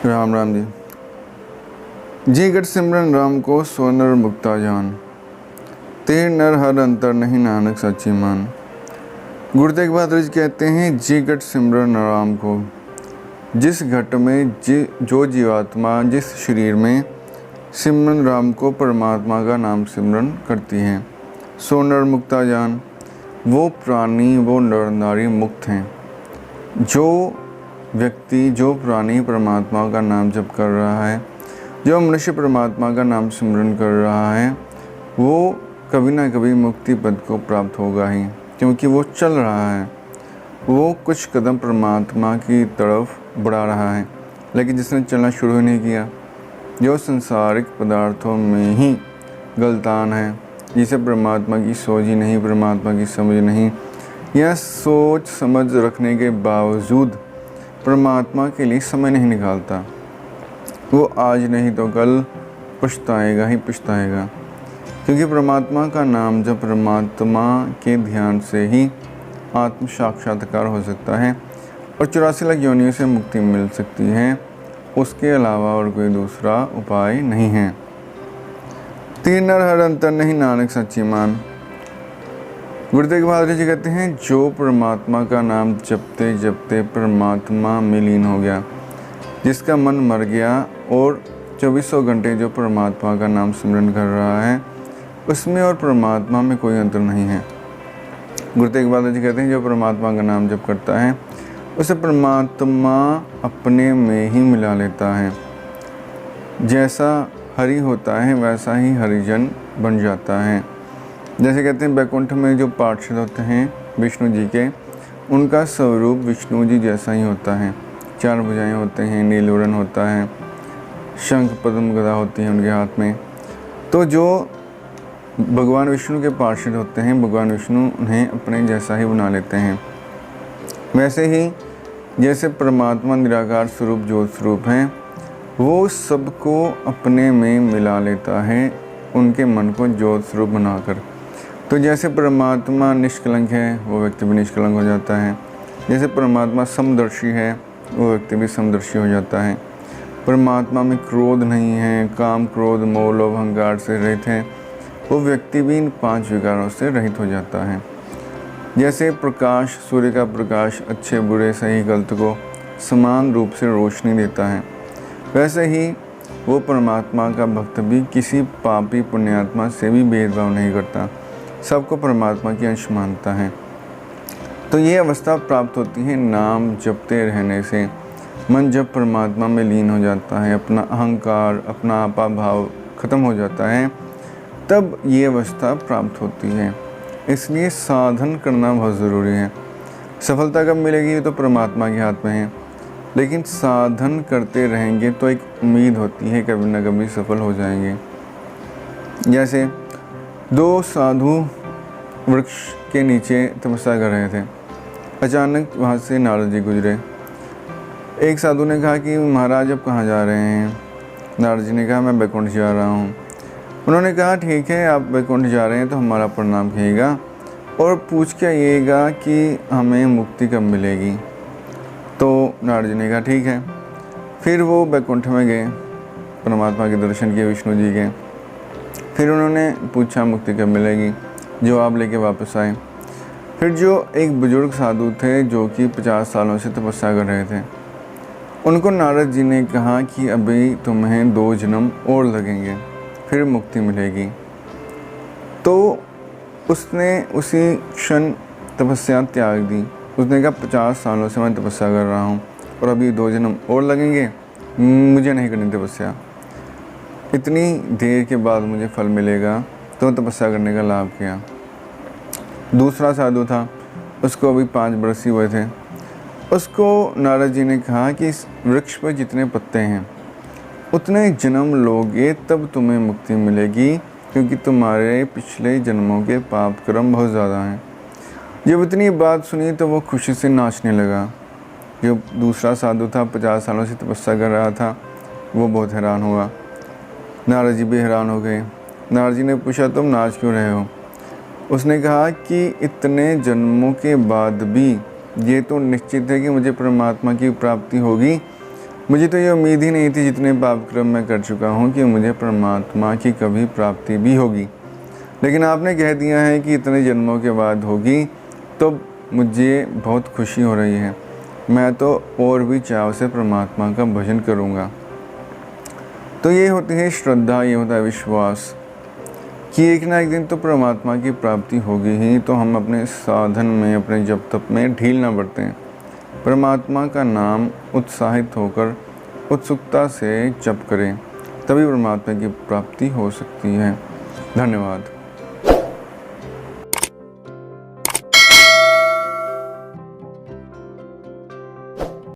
राम राम जी गढ़ सिमरन राम को सो नर मुक्ता जान, तेर नर हर अंतर नहीं नानक सच्ची मान। गुरु तेग बहादुर जी कहते हैं, जी गढ़ सिमरन राम को, जिस घट में जो जीवात्मा जिस शरीर में सिमरन राम को परमात्मा का नाम सिमरन करती है, सो नर मुक्ता जान, वो प्राणी वो नर नारी मुक्त हैं। जो व्यक्ति जो प्राणी परमात्मा का नाम जप कर रहा है, जो मनुष्य परमात्मा का नाम सिमरन कर रहा है, वो कभी ना कभी मुक्ति पद को प्राप्त होगा ही, क्योंकि वो चल रहा है, वो कुछ कदम परमात्मा की तरफ बढ़ा रहा है। लेकिन जिसने चलना शुरू नहीं किया, जो संसारिक पदार्थों में ही गलतान है, जिसे परमात्मा की सोच ही नहीं, परमात्मा की समझ नहीं, या सोच समझ रखने के बावजूद परमात्मा के लिए समय नहीं निकालता, वो आज नहीं तो कल पछताएगा ही पछताएगा। क्योंकि परमात्मा का नाम जब परमात्मा के ध्यान से ही आत्म साक्षात्कार हो सकता है और 84 लाख योनियों से मुक्ति मिल सकती है, उसके अलावा और कोई दूसरा उपाय नहीं है। तीन नर हर अंतर नहीं नानक सच्ची मान। गुरु तेग बहादुर जी कहते हैं, जो परमात्मा का नाम जपते जपते परमात्मा में लीन हो गया, जिसका मन मर गया और 2400 घंटे जो परमात्मा का नाम सिमरन कर रहा है, उसमें और परमात्मा में कोई अंतर नहीं है। गुरु तेग बहादुर जी कहते हैं, जो परमात्मा का नाम जप करता है, उसे परमात्मा अपने में ही मिला लेता है। जैसा हरि होता है वैसा ही हरिजन बन जाता है। जैसे कहते हैं, बैकुंठ में जो पार्षद होते हैं विष्णु जी के, उनका स्वरूप विष्णु जी जैसा ही होता है। 4 भुजाएं होते हैं, नीलवर्ण होता है, शंख पद्म गदा होती है उनके हाथ में। तो जो भगवान विष्णु के पार्षद होते हैं, भगवान विष्णु उन्हें अपने जैसा ही बना लेते हैं। वैसे ही जैसे परमात्मा निराकार स्वरूप ज्योत स्वरूप हैं, वो सबको अपने में मिला लेता है, उनके मन को ज्योत स्वरूप बनाकर। तो जैसे परमात्मा निष्कलंक है, वो व्यक्ति भी निष्कलंक हो जाता है। जैसे परमात्मा समदर्शी है, वो व्यक्ति भी समदर्शी हो जाता है। परमात्मा में क्रोध नहीं है, काम क्रोध मोह लोभ अहंकार से रहित है, वो व्यक्ति भी इन 5 विकारों से रहित हो जाता है। जैसे प्रकाश, सूर्य का प्रकाश अच्छे बुरे सही गलत को समान रूप से रोशनी देता है, वैसे ही वो परमात्मा का भक्त भी किसी पापी पुण्यात्मा से भी भेदभाव नहीं करता, सबको परमात्मा की अंश मानता है। तो ये अवस्था प्राप्त होती है नाम जपते रहने से। मन जब परमात्मा में लीन हो जाता है, अपना अहंकार अपना आपा भाव खत्म हो जाता है, तब ये अवस्था प्राप्त होती है। इसलिए साधन करना बहुत ज़रूरी है। सफलता कब मिलेगी, तो परमात्मा के हाथ में है, लेकिन साधन करते रहेंगे तो एक उम्मीद होती है कभी ना कभी सफल हो जाएंगे। जैसे 2 साधु वृक्ष के नीचे तपस्या कर रहे थे। अचानक वहाँ से नारद जी गुजरे। एक साधु ने कहा कि महाराज अब कहाँ जा रहे हैं? नारद जी ने कहा, मैं बैकुंठ जा रहा हूँ। उन्होंने कहा, ठीक है, आप बैकुंठ जा रहे हैं तो हमारा प्रणाम कहिएगा और पूछ के आइएगा कि हमें मुक्ति कब मिलेगी। तो नारद जी ने कहा, ठीक है। फिर वो बैकुंठ में गए, परमात्मा के दर्शन किए विष्णु जी के। फिर उन्होंने पूछा मुक्ति कब मिलेगी, जवाब लेके वापस आए। फिर जो एक बुजुर्ग साधु थे जो कि 50 सालों से तपस्या कर रहे थे, उनको नारद जी ने कहा कि अभी तुम्हें 2 जन्म और लगेंगे, फिर मुक्ति मिलेगी। तो उसने उसी क्षण तपस्या त्याग दी। उसने कहा, 50 सालों से मैं तपस्या कर रहा हूँ और अभी 2 जन्म और लगेंगे, मुझे नहीं करनी तपस्या, इतनी देर के बाद मुझे फल मिलेगा। तो तपस्या करने का लाभ किया। दूसरा साधु था, उसको अभी 5 बरस ही हुए थे। उसको नारद जी ने कहा कि इस वृक्ष पर जितने पत्ते हैं उतने जन्म लोगे तब तुम्हें मुक्ति मिलेगी, क्योंकि तुम्हारे पिछले जन्मों के पाप कर्म बहुत ज़्यादा हैं। जब इतनी बात सुनी तो वो खुशी से नाचने लगा। जो दूसरा साधु था, 50 सालों से तपस्या कर रहा था, वो बहुत हैरान हुआ। नारद जी भी हैरान हो गए। नारद जी ने पूछा, तुम नाच क्यों रहे हो? उसने कहा कि इतने जन्मों के बाद भी ये तो निश्चित है कि मुझे परमात्मा की प्राप्ति होगी, मुझे तो ये उम्मीद ही नहीं थी जितने पाप कर्म मैं कर चुका हूँ कि मुझे परमात्मा की कभी प्राप्ति भी होगी, लेकिन आपने कह दिया है कि इतने जन्मों के बाद होगी, तो मुझे बहुत खुशी हो रही है। मैं तो और भी चाव से परमात्मा का भजन करूँगा। तो ये होती है श्रद्धा, ये होता है विश्वास कि एक ना एक दिन तो परमात्मा की प्राप्ति होगी ही। तो हम अपने साधन में, अपने जप तप में ढील ना बरतें, परमात्मा का नाम उत्साहित होकर उत्सुकता से जप करें, तभी परमात्मा की प्राप्ति हो सकती है। धन्यवाद।